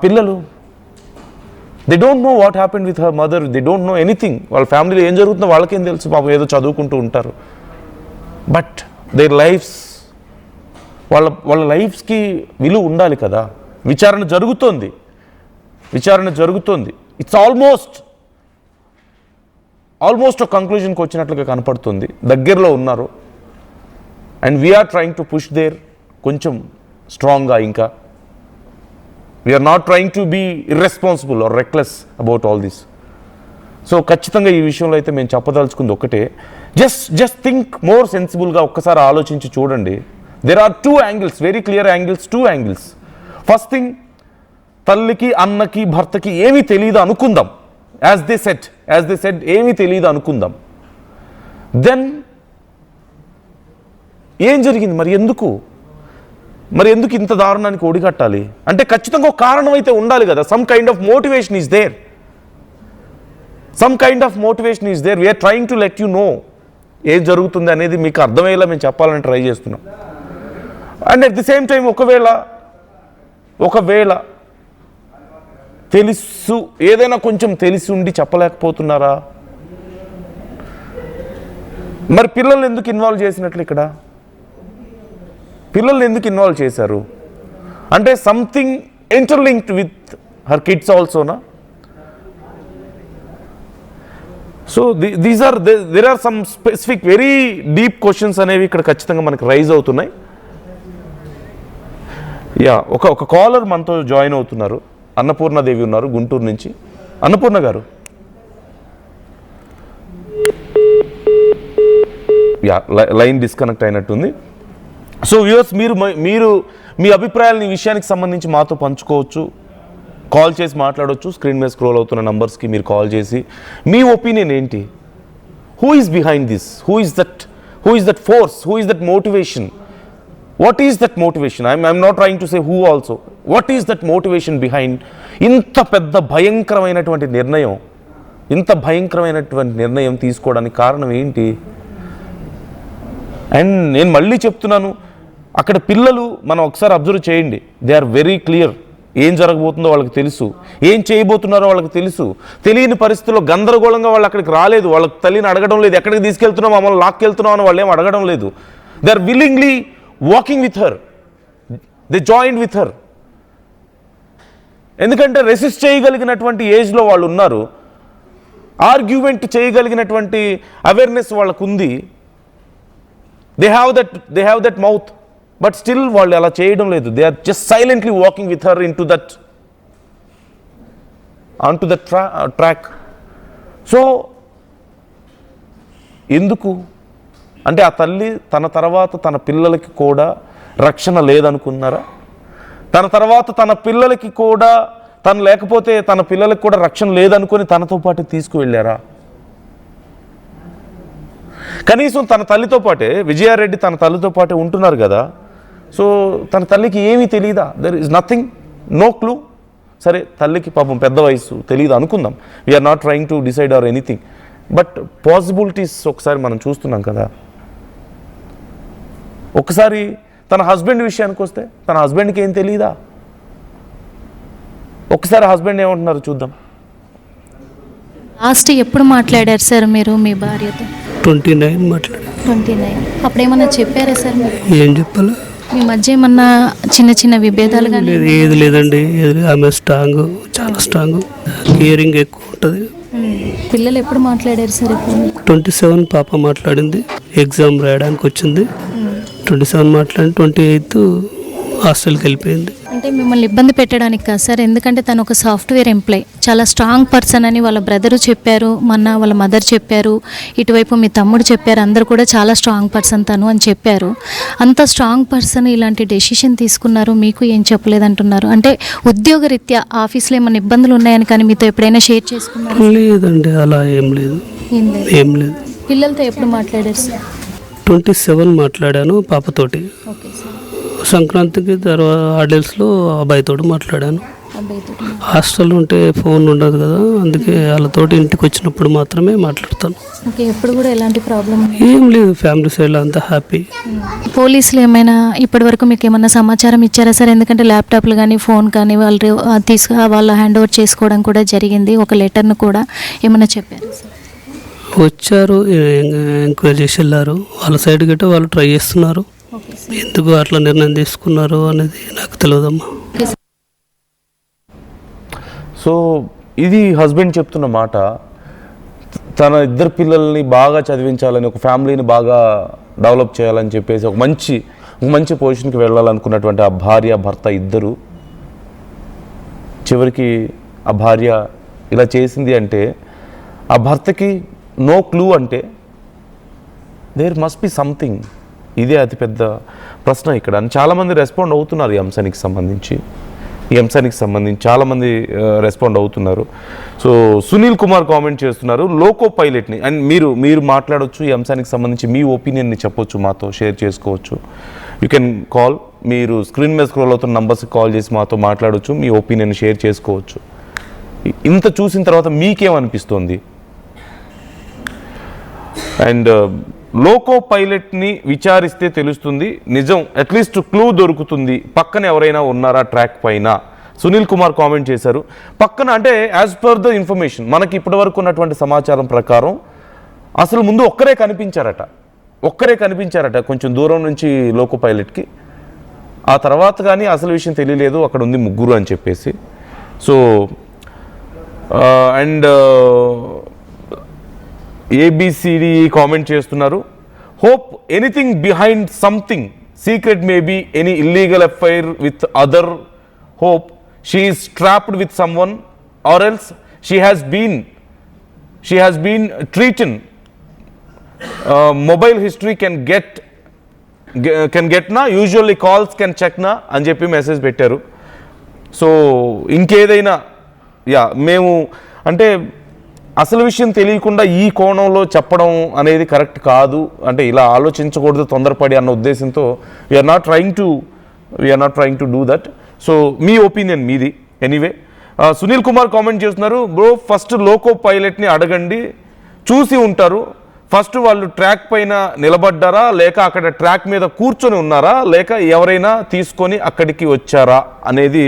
పిల్లలు they don't know what happened with her mother, they don't know anything. వాళ్ళ ఫ్యామిలీలో ఏం జరుగుతుందో వాళ్ళకేం తెలుసు, పాపం ఏదో చదువుకుంటూ ఉంటారు. బట్ దేర్ లైఫ్స్, వాళ్ళ లైఫ్స్కి విలువ ఉండాలి కదా. విచారణ జరుగుతోంది. ఇట్స్ ఆల్మోస్ట్ ఒక కంక్లూజన్కి వచ్చినట్లుగా కనపడుతుంది. దగ్గరలో ఉన్నారు. And we're trying to push there కొంచెం స్ట్రాంగ్గా. ఇంకా we're not trying to be irresponsible or reckless about all this. So ఖచ్చితంగా ఈ విషయంలో అయితే మేము చెప్పదలుచుకుంది ఒకటే, జస్ట్ థింక్ మోర్ సెన్సిబుల్గా ఒక్కసారి ఆలోచించి చూడండి. There are 2 angles, very clear angles, 2 angles. First thing, తల్లికి, అన్నకి, భర్తకి ఏమీ తెలియదు అనుకుందాం. యాజ్ దే సెడ్ ఏమీ తెలియదు అనుకుందాం. దెన్ ఏం జరిగింది? మరి ఎందుకు ఇంత దారుణానికి ఒడిగట్టాలి? అంటే ఖచ్చితంగా ఒక కారణం అయితే ఉండాలి కదా. Some kind of motivation is there. We're trying to let you know ఏం జరుగుతుంది అనేది మీకు అర్థమయ్యేలా మేము చెప్పాలని ట్రై చేస్తున్నాం. And at the same time ఒకవేళ తెలుసు, ఏదైనా కొంచెం తెలిసి ఉండి చెప్పలేకపోతున్నారా? మరి పిల్లల్ని ఎందుకు ఇన్వాల్వ్ చేసినట్లు ఇక్కడ? పిల్లల్ని ఎందుకు ఇన్వాల్వ్ చేశారు అంటే something interlinked with her kids ఆల్సోనా? So there are some specific very deep questions అనేవి ఇక్కడ ఖచ్చితంగా మనకి రైజ్ అవుతున్నాయి. ఒక కాలర్ మనతో జాయిన్ అవుతున్నారు. అన్నపూర్ణదేవి ఉన్నారు గుంటూరు నుంచి. అన్నపూర్ణ గారు, లైన్ డిస్కనెక్ట్ అయినట్టుంది. సో వ్యూవర్స్, మీరు మీ అభిప్రాయాలను ఈ విషయానికి సంబంధించి మాతో పంచుకోవచ్చు, కాల్ చేసి మాట్లాడవచ్చు. స్క్రీన్ మీద స్క్రోల్ అవుతున్న నంబర్స్కి మీరు కాల్ చేసి మీ ఒపీనియన్ ఏంటి? Who is behind this? Who is that force? Who is that motivation? What is that motivation? I'm not trying to say who also. What is that motivation behind ఇంత పెద్ద భయంకరమైనటువంటి నిర్ణయం తీసుకోవడానికి కారణం ఏంటి? అండ్ నేను మళ్ళీ చెప్తున్నాను, అక్కడ పిల్లలు మనం ఒకసారి అబ్జర్వ్ చేయండి. They are very clear. ఏం జరగబోతుందో వాళ్ళకి తెలుసు, ఏం చేయబోతున్నారో వాళ్ళకి తెలుసు. తెలియని పరిస్థితుల్లో గందరగోళంగా వాళ్ళు అక్కడికి రాలేదు. వాళ్ళకి తల్లిని అడగడం లేదు, ఎక్కడికి తీసుకెళ్తున్నావు, మమ్మల్ని లాక్కెళ్తున్నావు అని వాళ్ళు ఏం అడగడం లేదు. They are willingly walking with her. They joined with her. ఎందుకంటే రెసిస్ట్ చేయగలిగినటువంటి ఏజ్లో వాళ్ళు ఉన్నారు. ఆర్గ్యుమెంట్ చేయగలిగినటువంటి అవేర్నెస్ వాళ్ళకు ఉంది. They have that mouth. But still వాళ్ళు అలా చేయడం లేదు. They are just silently walking with her on to that track. So ఎందుకు అంటే ఆ తల్లి తన తర్వాత తన పిల్లలకి కూడా రక్షణ లేదనుకున్నారా? తన తర్వాత తన పిల్లలకి కూడా తను లేకపోతే తన పిల్లలకి కూడా రక్షణ లేదనుకొని తనతో పాటు తీసుకువెళ్ళారా? కనీసం తన తల్లితో పాటే, విజయారెడ్డి తన తల్లితో పాటే ఉంటున్నారు కదా. సో తన తల్లికి ఏమీ తెలియదా? There is nothing, no clue. సరే, తల్లికి పాపం పెద్ద వయసు, తెలియదు అనుకుందాం. We're not trying to decide or anything. But possibilities ఒకసారి మనం చూస్తున్నాం కదా. ఒకసారి తన హస్బెండ్ విషయానికి వస్తే తన హస్బెండ్కి ఏం తెలియదా? ఒకసారి హస్బెండ్ ఏమంటున్నారు చూద్దాం. లాస్ట్ ఎప్పుడు మాట్లాడారు సార్ మీరు మీ భార్యతో? 29 మాట్లాడారు. 29. అప్పుడు ఏమన్నా చెప్పారా సార్ మీరు? ఏం చెప్పాలి? మీ మధ్య ఏమన్నా చిన్న చిన్న విభేదాలు కానీ? లేదు, ఏది లేదండి. ఆమె స్ట్రాంగ్, చాలా స్ట్రాంగ్, కేరింగ్ ఎక్కువ ఉంటుంది. పిల్లలు ఎప్పుడు మాట్లాడారు సార్? ఇప్పుడు 27 పాప మాట్లాడింది, ఎగ్జామ్ రాయడానికి వచ్చింది. 27 మాట్లాడి 28 హాస్టల్కి వెళ్ళిపోయింది. అంటే మిమ్మల్ని ఇబ్బంది పెట్టడానికి కాదు సార్, ఎందుకంటే తను ఒక సాఫ్ట్వేర్ ఎంప్లాయ్, చాలా స్ట్రాంగ్ పర్సన్ అని వాళ్ళ బ్రదరు చెప్పారు, మొన్న వాళ్ళ మదర్ చెప్పారు, ఇటువైపు మీ తమ్ముడు చెప్పారు, అందరూ కూడా చాలా స్ట్రాంగ్ పర్సన్ తను అని చెప్పారు. అంత స్ట్రాంగ్ పర్సన్ ఇలాంటి డెసిషన్ తీసుకున్నారు, మీకు ఏం చెప్పలేదంటున్నారు. అంటే ఉద్యోగరీత్యా ఆఫీస్లో ఏమైనా ఇబ్బందులు ఉన్నాయని కానీ మీతో ఎప్పుడైనా షేర్ చేసుకున్నారు? లేదండి, అలా ఏం లేదు. ఏం లేదు. పిల్లలతో ఎప్పుడు మాట్లాడారు సార్? 27 మాట్లాడాను పాపతోటి. Okay sir. సంక్రాంతికి తర్వాత హాలిడేస్లో అబ్బాయితో మాట్లాడాను. అబ్బాయితో హాస్టల్ ఉంటే ఫోన్ ఉండదు కదా, అందుకే వాళ్ళతోటి ఇంటికి వచ్చినప్పుడు మాత్రమే మాట్లాడతాను. ఓకే. ఎప్పుడు కూడా ఎలాంటి ప్రాబ్లం ఏం లేదు, ఫ్యామిలీ సైడ్లో అంతా హ్యాపీ. పోలీసులు ఏమైనా ఇప్పటివరకు మీకు ఏమైనా సమాచారం ఇచ్చారా సార్? ఎందుకంటే ల్యాప్టాప్లు కానీ ఫోన్ కానీ వాళ్ళు హ్యాండ్ ఓవర్ చేసుకోవడం కూడా జరిగింది, ఒక లెటర్ను కూడా ఏమైనా చెప్పారు సార్? వచ్చారు, ఎంక్వైరీ చేసి వెళ్ళారు. వాళ్ళ సైడ్ గట్రా వాళ్ళు ట్రై చేస్తున్నారు. ఎందుకు అట్లా నిర్ణయం తీసుకున్నారు అనేది నాకు తెలియదమ్మా. సో ఇది హస్బెండ్ చెప్తున్న మాట. తన ఇద్దరు పిల్లల్ని బాగా చదివించాలని, ఒక ఫ్యామిలీని బాగా డెవలప్ చేయాలని చెప్పేసి ఒక మంచి పొజిషన్కి వెళ్ళాలనుకున్నటువంటి ఆ భార్య భర్త ఇద్దరు చివరికి ఆ భార్య ఇలా చేసింది అంటే ఆ భర్తకి నో క్లూ అంటే దేర్ మస్ట్ బి సంథింగ్. ఇదే అతిపెద్ద ప్రశ్న ఇక్కడ. అని చాలామంది రెస్పాండ్ అవుతున్నారు ఈ అంశానికి సంబంధించి చాలామంది రెస్పాండ్ అవుతున్నారు. సో సునీల్ కుమార్ కామెంట్ చేస్తున్నారు, లోకో పైలట్ని. అండ్ మీరు మాట్లాడవచ్చు, ఈ అంశానికి సంబంధించి మీ ఒపీనియన్ని చెప్పొచ్చు, మాతో షేర్ చేసుకోవచ్చు. You can call. మీరు స్క్రీన్ మీద స్క్రోల్ అవుతున్న నంబర్స్కి కాల్ చేసి మాతో మాట్లాడవచ్చు, మీ ఒపీనియన్ షేర్ చేసుకోవచ్చు. ఇంత చూసిన తర్వాత మీకేమనిపిస్తుంది? అండ్ లోకో పైలట్ని విచారిస్తే తెలుస్తుంది నిజం, అట్లీస్ట్ క్లూ దొరుకుతుంది, పక్కన ఎవరైనా ఉన్నారా ట్రాక్ పైన. సునీల్ కుమార్ కామెంట్ చేశారు. పక్కన అంటే యాజ్ పర్ ద ఇన్ఫర్మేషన్ మనకి ఇప్పటివరకు ఉన్నటువంటి సమాచారం ప్రకారం అసలు ముందు ఒక్కరే కనిపించారట. ఒక్కరే కనిపించారట కొంచెం దూరం నుంచి లోకో పైలట్కి. ఆ తర్వాత కానీ అసలు విషయం తెలియలేదు, అక్కడ ఉంది ముగ్గురు అని చెప్పేసి. సో అండ్ ఏబిసిడి కామెంట్ చేస్తున్నారు, hope anything behind something secret maybe any illegal affair with other, hope she is trapped with someone or else she has been treated. Mobile history can get నా, usually calls can check నా అని చెప్పి message పెట్టారు. So ఇంకేదైనా మేము అంటే అసలు విషయం తెలియకుండా ఈ కోణంలో చెప్పడం అనేది కరెక్ట్ కాదు, అంటే ఇలా ఆలోచించకూడదు తొందరపడి అన్న ఉద్దేశంతో we are not trying to do that. So మీ ఒపీనియన్ మీది. ఎనీవే సునీల్ కుమార్ కామెంట్ చేస్తున్నారు, బ్రో ఫస్ట్ లోకో పైలట్ని అడగండి, చూసి ఉంటారు ఫస్ట్ వాళ్ళు ట్రాక్ పైన నిలబడ్డారా లేక అక్కడ ట్రాక్ మీద కూర్చొని ఉన్నారా లేక ఎవరైనా తీసుకొని అక్కడికి వచ్చారా అనేది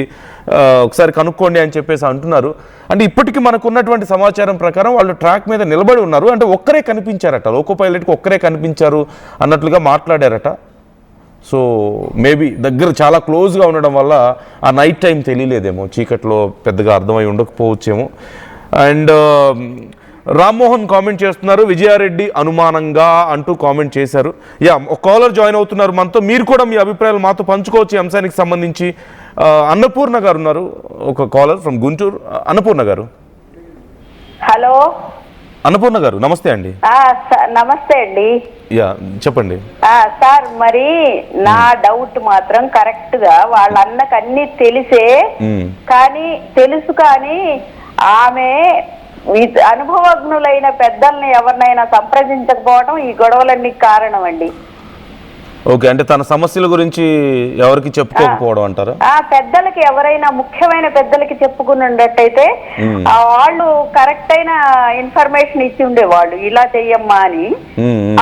ఒకసారి కనుక్కోండి అని చెప్పేసి అంటున్నారు. అంటే ఇప్పటికీ మనకు ఉన్నటువంటి సమాచారం ప్రకారం వాళ్ళు ట్రాక్ మీద నిలబడి ఉన్నారు, అంటే ఒక్కరే కనిపించారట, లోకో పైలట్కి ఒక్కరే కనిపించారు అన్నట్లుగా మాట్లాడారట. సో మేబీ దగ్గర చాలా క్లోజ్గా ఉండడం వల్ల ఆ నైట్ టైం తెలియలేదేమో, చీకట్లో పెద్దగా అర్థమై ఉండకపోవచ్చేమో. అండ్ రామ్మోహన్ కామెంట్ చేస్తున్నారు, విజయారెడ్డి అనుమానంగా అంటూ కామెంట్ చేశారు. ఒక కాలర్ జాయిన్ అవుతున్నారు మనతో, మీరు కూడా మీ అభిప్రాయాలు మాతో పంచుకోవచ్చు ఈ అంశానికి సంబంధించి. అన్నపూర్ణ గారు ఉన్నారు, ఒక కాలర్ ఫ్రమ్ గుంటూరు. అన్నపూర్ణ గారు. హలో అన్నపూర్ణ గారు నమస్తే అండి. నమస్తే అండి. చెప్పండి సార్. మరి నా డౌట్ మాత్రం కరెక్ట్ గా వాళ్ళ అన్నకు అన్ని తెలిసే తెలుసు కానీ ఆమె అనుభవజ్ఞులైన పెద్దల్ని ఎవరినైనా సంప్రదించకపోవడం ఈ గొడవలన్నీ కారణం అండి. ఓకే, అంటే తన సమస్యల గురించి ఎవరికి చెప్పుకోకపోవడం అంటారా? పెద్దలకి ఎవరైనా ముఖ్యమైన పెద్దలకి చెప్పుకుని ఉండేట్టయితే వాళ్ళు కరెక్ట్ అయిన ఇన్ఫర్మేషన్ ఇచ్చి ఉండేవాళ్ళు, ఇలా చెయ్యమ్మా అని.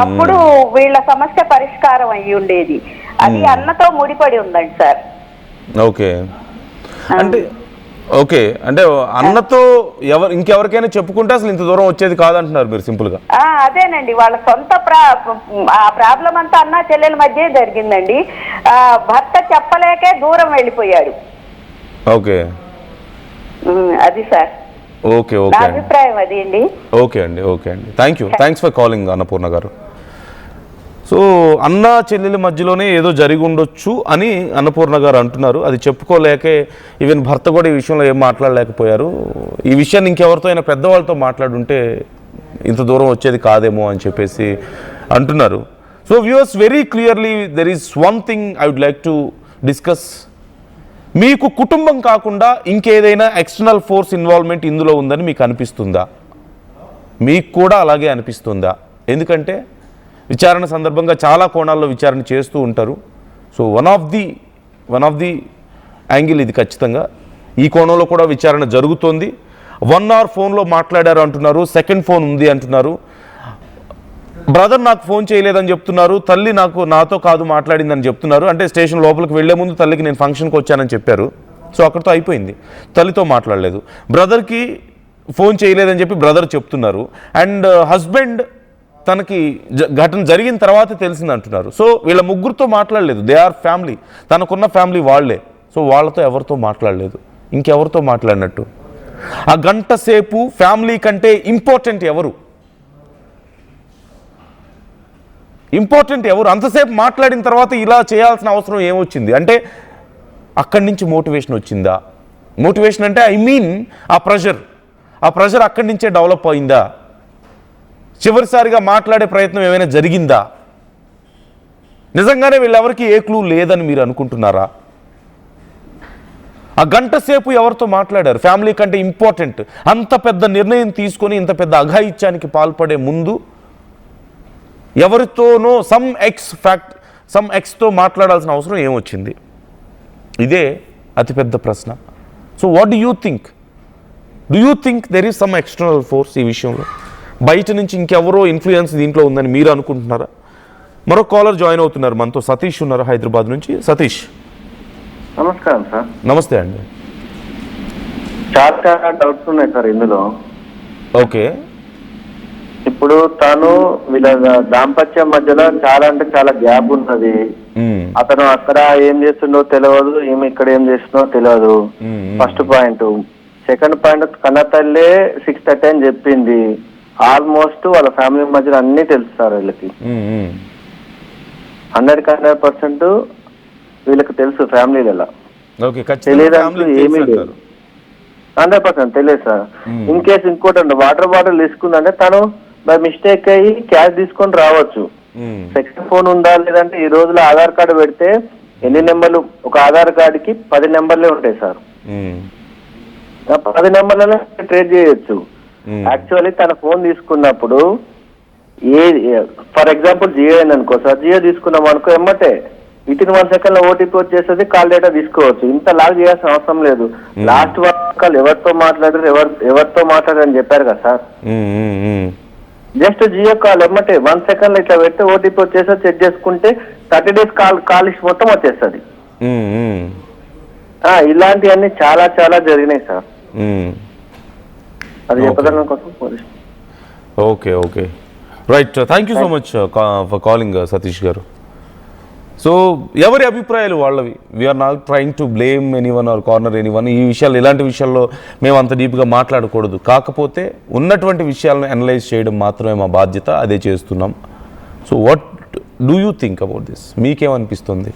అప్పుడు వీళ్ళ సమస్య పరిష్కారం అయ్యి ఉండేది. అది అన్నతో ముడిపడి ఉందండి సార్. ఓకే, అంటే అన్నతో ఇంకెవరికైనా చెప్పుకుంటే అసలు ఇంత దూరం వచ్చేది కాదంటున్నారు మీరు సింపుల్ గా. అదేనండి, వాళ్ళ సొంత ప్రాబ్లం అంతా అన్న చెల్లెల మధ్య జరిగిందండి. భర్త చెప్పలేకే దూరం వెళ్ళిపోయాడు. ఓకే, అది సార్. ఓకే నా అభిప్రాయం అది అండి. ఓకే అండి థ్యాంక్స్ ఫర్ కాలింగ్ అన్నపూర్ణ గారు. సో అన్న చెల్లెల మధ్యలోనే ఏదో జరిగి ఉండొచ్చు అని అన్నపూర్ణ గారు అంటున్నారు. అది చెప్పుకోలేకే ఈవెన్ భర్త కూడా ఈ విషయంలో ఏం మాట్లాడలేకపోయారు. ఈ విషయాన్ని ఇంకెవరితో అయినా పెద్దవాళ్ళతో మాట్లాడుంటే ఇంత దూరం వచ్చేది కాదేమో అని చెప్పేసి అంటున్నారు. So viewers, very clearly there is one thing I would like to discuss. మీకు కుటుంబం కాకుండా ఇంకేదైనా ఎక్స్టర్నల్ ఫోర్స్ ఇన్వాల్వ్మెంట్ ఇందులో ఉందని మీకు అనిపిస్తుందా? మీకు కూడా అలాగే అనిపిస్తుందా? ఎందుకంటే విచారణ సందర్భంగా చాలా కోణాల్లో విచారణ చేస్తూ ఉంటారు. So one of the angle ఇది ఖచ్చితంగా. ఈ కోణంలో కూడా విచారణ జరుగుతోంది. 1 hour ఫోన్లో మాట్లాడారు అంటున్నారు, సెకండ్ ఫోన్ ఉంది అంటున్నారు. బ్రదర్ నాకు ఫోన్ చేయలేదని చెప్తున్నారు, తల్లి నాతో కాదు మాట్లాడిందని చెప్తున్నారు. అంటే స్టేషన్ లోపలికి వెళ్లే ముందు తల్లికి నేను ఫంక్షన్కి వచ్చానని చెప్పారు. సో అక్కడితో అయిపోయింది, తల్లితో మాట్లాడలేదు. బ్రదర్కి ఫోన్ చేయలేదని చెప్పి బ్రదర్ చెప్తున్నారు. అండ్ హస్బెండ్ తనకి ఘటన జరిగిన తర్వాత తెలిసింది అంటున్నారు. సో వీళ్ళ ముగ్గురితో మాట్లాడలేదు, దే ఆర్ ఫ్యామిలీ, తనకున్న ఫ్యామిలీ వాళ్లే. సో వాళ్ళతో ఎవరితో మాట్లాడలేదు, ఇంకెవరితో మాట్లాడినట్టు? ఆ గంట సేపు ఫ్యామిలీ కంటే ఇంపార్టెంట్ ఎవరు? అంతసేపు మాట్లాడిన తర్వాత ఇలా చేయాల్సిన అవసరం ఏమొచ్చింది? అంటే అక్కడి నుంచి మోటివేషన్ వచ్చిందా? మోటివేషన్ అంటే ఆ ప్రెషర్ అక్కడి నుంచే డెవలప్ అయిందా? చివరిసారిగా మాట్లాడే ప్రయత్నం ఏమైనా జరిగిందా? నిజంగానే వీళ్ళెవరికి ఏ క్లూ లేదని మీరు అనుకుంటున్నారా? ఆ గంట సేపు ఎవరితో మాట్లాడారు? ఫ్యామిలీ కంటే ఇంపార్టెంట్. అంత పెద్ద నిర్ణయం తీసుకొని ఇంత పెద్ద అఘాయిత్యానికి పాల్పడే ముందు ఎవరితోనో సమ్ ఎక్స్తో మాట్లాడాల్సిన అవసరం ఏమొచ్చింది? ఇదే అతిపెద్ద ప్రశ్న. So what do you think there is some external force ఈ విషయంలో? బయట నుంచి ఇంకెవరో ఇన్ఫ్లుయెన్స్ దీంట్లో ఉందని మీరు అనుకుంటున్నారా? మరో కాలర్ జాయిన్ అవుతున్నారు మనతో, సతీష్ ఉన్నారు హైదరాబాద్ నుంచి. సతీష్ నమస్కారం సార్. నమస్తే అండి. చాలా డౌట్స్ ఉన్నాయి సార్ ఇందులో. ఓకే, ఇప్పుడు తను వీళ్ళ దాంపత్యం మధ్యలో చాలా అంటే చాలా గ్యాప్ ఉన్నది. అతను అక్కడ ఏం చేస్తుండో తెలియదు, ఈమె ఇక్కడ ఏం చేస్తుందో తెలియదు. First point. సెకండ్ పాయింట్, కన్న తల్లే 6:30 అని చెప్పింది. ఆల్మోస్ట్ వాళ్ళ ఫ్యామిలీ మధ్యలో అన్ని తెలుస్తారు వీళ్ళకి. 100% వీళ్ళకి తెలుసు ఫ్యామిలీలలో. తెలియదంటూ ఏమీ లేదు. 100% తెలియదు సార్. ఇన్ కేసు ఇంకోటి వాటర్ బాటిల్ తీసుకుందంటే తను బై మిస్టేక్ అయ్యి క్యాష్ తీసుకొని రావచ్చు. సెకండ్ ఫోన్ ఉందా లేదంటే ఈ రోజులో ఆధార్ కార్డు పెడితే ఎన్ని నెంబర్లు, ఒక ఆధార్ కార్డుకి 10 నెంబర్లే ఉంటాయి సార్. 10 నెంబర్లనే ట్రేడ్ చేయొచ్చు. యాక్చువల్లీ తన ఫోన్ తీసుకున్నప్పుడు ఫర్ ఎగ్జాంపుల్ జియో అయింది అనుకో సార్, జియో తీసుకున్నాం అనుకో, ఎమ్మటే వితిన్ 1 సెకండ్ లో ఓటీపీ వచ్చేస్తుంది, కాల్ డేటా తీసుకోవచ్చు. ఇంత లాగ్ చేయాల్సిన అవసరం లేదు. లాస్ట్ కాల్ ఎవరితో మాట్లాడారు ఎవరితో మాట్లాడారని చెప్పారు కదా సార్. జస్ట్ జియో కాల్ ఎమ్మటే 1 సెకండ్ లో ఇట్లా పెడితే ఓటీపీ వచ్చేసి చెక్ చేసుకుంటే 30 days కాల్ లిస్ట్ మొత్తం వచ్చేస్తుంది. ఇలాంటివన్నీ చాలా చాలా జరిగినాయి సార్. అది చెప్పడం కోసం police. Okay okay right, thank you so much for calling Satish garu. So ఎవరి అభిప్రాయాలు వాళ్ళవి. We are not trying to blame anyone or corner anyone. ఈ విషయాలు, ఇలాంటి విషయాల్లో మేము అంత డీప్గా మాట్లాడకూడదు. కాకపోతే ఉన్నటువంటి విషయాలను అనలైజ్ చేయడం మాత్రమే మా బాధ్యత, అదే చేస్తున్నాం. So what do you think about this? మీకేమనిపిస్తుంది?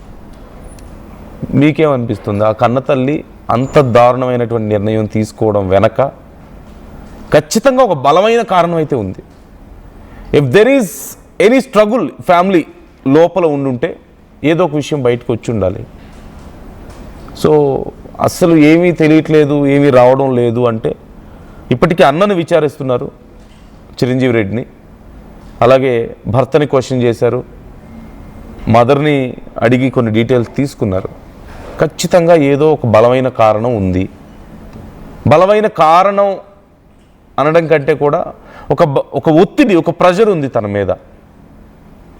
ఆ కన్నతల్లి అంత దారుణమైనటువంటి నిర్ణయం తీసుకోవడం వెనక ఖచ్చితంగా ఒక బలమైన కారణం అయితే ఉంది. If there is any struggle family లోపల ఉండుంటే ఏదో ఒక విషయం బయటకు వచ్చి ఉండాలి. సో అస్సలు ఏమీ తెలియట్లేదు, ఏమీ రావడం లేదు అంటే ఇప్పటికీ అన్నను విచారిస్తున్నారు చిరంజీవి రెడ్డిని, అలాగే భర్తని క్వశ్చన్ చేశారు, మదర్ని అడిగి కొన్ని డీటెయిల్స్ తీసుకున్నారు. ఖచ్చితంగా ఏదో ఒక బలమైన కారణం ఉంది. బలమైన కారణం అనడం కంటే కూడా ఒక ఒత్తిడి, ఒక ప్రెషర్ ఉంది తన మీద.